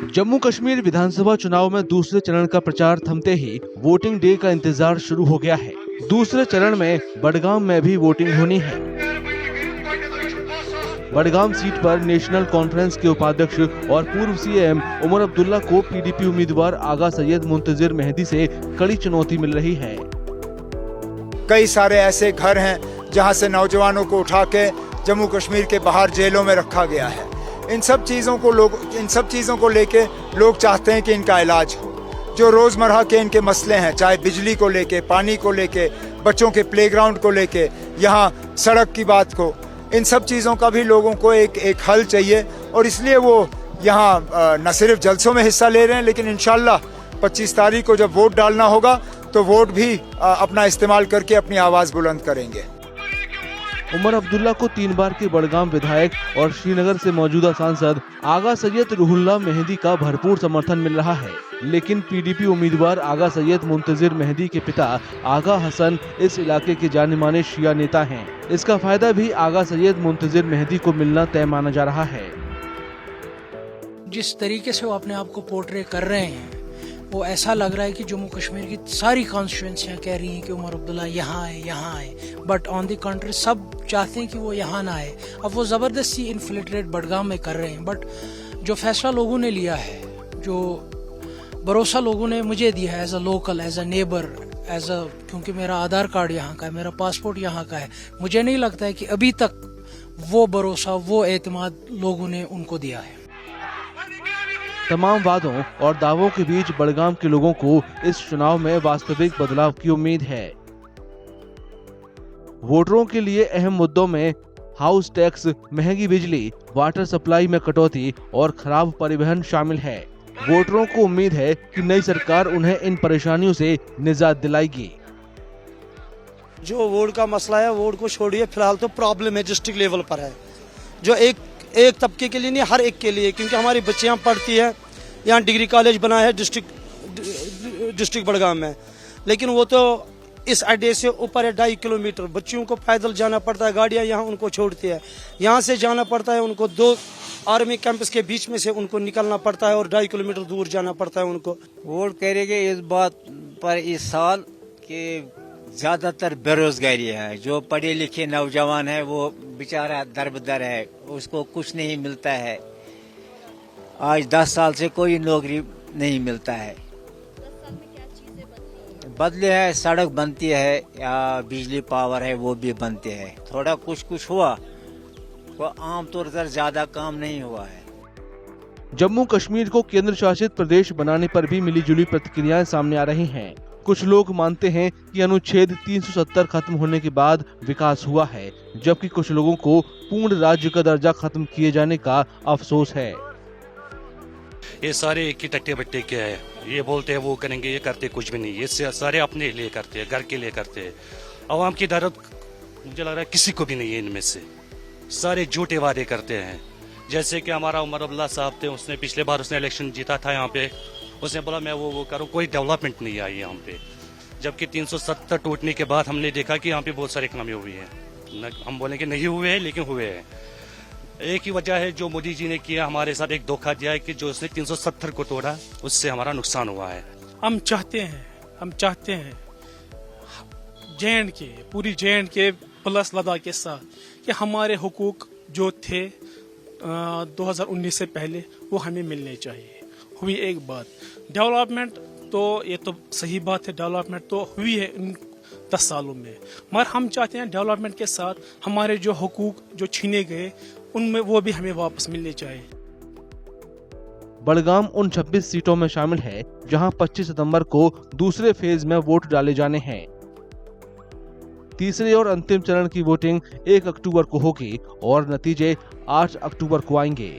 जम्मू कश्मीर विधानसभा चुनाव में दूसरे चरण का प्रचार थमते ही वोटिंग डे का इंतजार शुरू हो गया है। दूसरे चरण में बडगाम में भी वोटिंग होनी है। बडगाम सीट पर नेशनल कॉन्फ्रेंस के उपाध्यक्ष और पूर्व सीएम उमर अब्दुल्ला को पीडीपी उम्मीदवार आगा सैयद मुंतजिर मेहदी से कड़ी चुनौती मिल रही है। कई सारे ऐसे घर हैं जहां से नौजवानों को उठा के जम्मू कश्मीर के बाहर जेलों में रखा गया है। इन सब चीज़ों को लेके लोग चाहते हैं कि इनका इलाज हो। जो रोज़मर्रा के इनके मसले हैं, चाहे बिजली को लेके, पानी को लेके, बच्चों के प्लेग्राउंड को लेके, यहाँ सड़क की बात को, इन सब चीज़ों का भी लोगों को एक हल चाहिए। और इसलिए वो यहाँ न सिर्फ जलसों में हिस्सा ले रहे हैं, लेकिन इंशाल्लाह 25 तारीख को जब वोट डालना होगा तो वोट भी अपना इस्तेमाल करके अपनी आवाज़ बुलंद करेंगे। उमर अब्दुल्ला को 3 बार के बडगाम विधायक और श्रीनगर से मौजूदा सांसद आगा सैयद रूहुल्लाह मेहदी का भरपूर समर्थन मिल रहा है, लेकिन पीडीपी उम्मीदवार आगा सैयद मुंतजिर मेहदी के पिता आगा हसन इस इलाके के जाने माने शिया नेता हैं। इसका फायदा भी आगा सैयद मुंतजिर मेहदी को मिलना तय माना जा रहा है। जिस तरीके से वो अपने आप को पोर्ट्रे कर रहे हैं, वो ऐसा लग रहा है कि जम्मू कश्मीर की सारी कॉन्स्टिट्यूएंसियां कह रही हैं कि उमर अब्दुल्ला यहाँ आए, बट ऑन द कंट्री सब चाहते हैं कि वो यहाँ ना आए। अब वो जबरदस्ती इन्फिल्ट्रेट बडगाम में कर रहे हैं, बट जो फैसला लोगों ने लिया है, जो भरोसा लोगों ने मुझे दिया है as a local, as a neighbour, क्योंकि मेरा आधार कार्ड यहाँ का है, मेरा पासपोर्ट यहाँ का है, मुझे नहीं लगता है कि अभी तक वो भरोसा, वो एतमाद लोगों ने उनको दिया है। तमाम वादों और दावों के बीच बडगाम के लोगों को इस चुनाव में वास्तविक बदलाव की उम्मीद है। वोटरों के लिए अहम मुद्दों में हाउस टैक्स, महंगी बिजली, वाटर सप्लाई में कटौती और खराब परिवहन शामिल है। वोटरों को उम्मीद है कि नई सरकार उन्हें इन परेशानियों से निजात दिलाएगी। जो वोट का मसला है, वोट को छोड़िए, फिलहाल तो प्रॉब्लम है डिस्ट्रिक्ट लेवल पर है, जो एक तबके के लिए नहीं, हर एक के लिए, क्योंकि हमारी बच्चियां पढ़ती हैं, यहाँ डिग्री कॉलेज बना है डिस्ट्रिक्ट बडगाम में, लेकिन वो तो इस अड्डे से ऊपर है 2.5 किलोमीटर। बच्चियों को पैदल जाना पड़ता है, गाड़ियाँ यहाँ उनको छोड़ती है, यहाँ से जाना पड़ता है उनको 2 आर्मी कैंपस के बीच में से उनको निकलना पड़ता है और 2.5 किलोमीटर दूर जाना पड़ता है उनको। वोट करेंगे इस बात पर इस साल कि ज्यादातर बेरोजगारी है। जो पढ़े लिखे नौजवान है वो बेचारा दरबदर है, उसको कुछ नहीं मिलता है। आज 10 साल से कोई नौकरी नहीं मिलता है। 10 साल में क्या चीजें बदले है, सड़क बनती है या बिजली पावर है वो भी बनते हैं। थोड़ा कुछ हुआ तो आमतौर पर ज्यादा काम नहीं हुआ है। जम्मू कश्मीर को केंद्र शासित प्रदेश बनाने पर भी मिलीजुली प्रतिक्रियाएं सामने आ रही हैं। कुछ लोग मानते हैं कि अनुच्छेद 370 खत्म होने के बाद विकास हुआ है, जबकि कुछ लोगों को पूर्ण राज्य का दर्जा खत्म किए जाने का अफसोस है। ये सारे एक ही टट्टे बट्टे के हैं, ये बोलते हैं वो करेंगे, ये करते कुछ भी नहीं। ये सारे अपने लिए करते हैं, घर के लिए करते हैं। अवाम की दर्द मुझे लग रहा है किसी को भी नहीं है इनमें से। सारे झूठे वादे करते हैं। जैसे कि हमारा उमर अब्दुल्ला साहब थे, उसने पिछले बार उसने इलेक्शन जीता था यहाँ पे, उसने बोला मैं वो करूँ, कोई डेवलपमेंट नहीं आई यहाँ पे। जबकि 370 टूटने के बाद हमने देखा कि यहाँ पे बहुत सारे कामें हुई हैं। हम बोलेंगे नहीं हुए हैं, लेकिन हुए हैं। एक ही वजह है जो मोदी जी ने किया, हमारे साथ एक धोखा दिया है कि जो उसने 370 को तोड़ा, उससे हमारा नुकसान हुआ है। हम चाहते हैं JNK, पूरी JNK प्लस लद्दाख के साथ कि हमारे हुकूक जो थे 2019 से पहले वो हमें मिलने चाहिए। हुई एक बात, डेवलपमेंट तो ये तो सही बात है, डेवलपमेंट तो हुई है इन 10 सालों में, मगर हम चाहते हैं डेवलपमेंट के साथ हमारे जो हुकूक जो छीने गए उनमें वो भी हमें वापस मिलने चाहिए। बडगाम उन 26 सीटों में शामिल है जहां 25 सितंबर को दूसरे फेज में वोट डाले जाने हैं। तीसरे और अंतिम चरण की वोटिंग 1 अक्टूबर को होगी और नतीजे 8 अक्टूबर को आएंगे।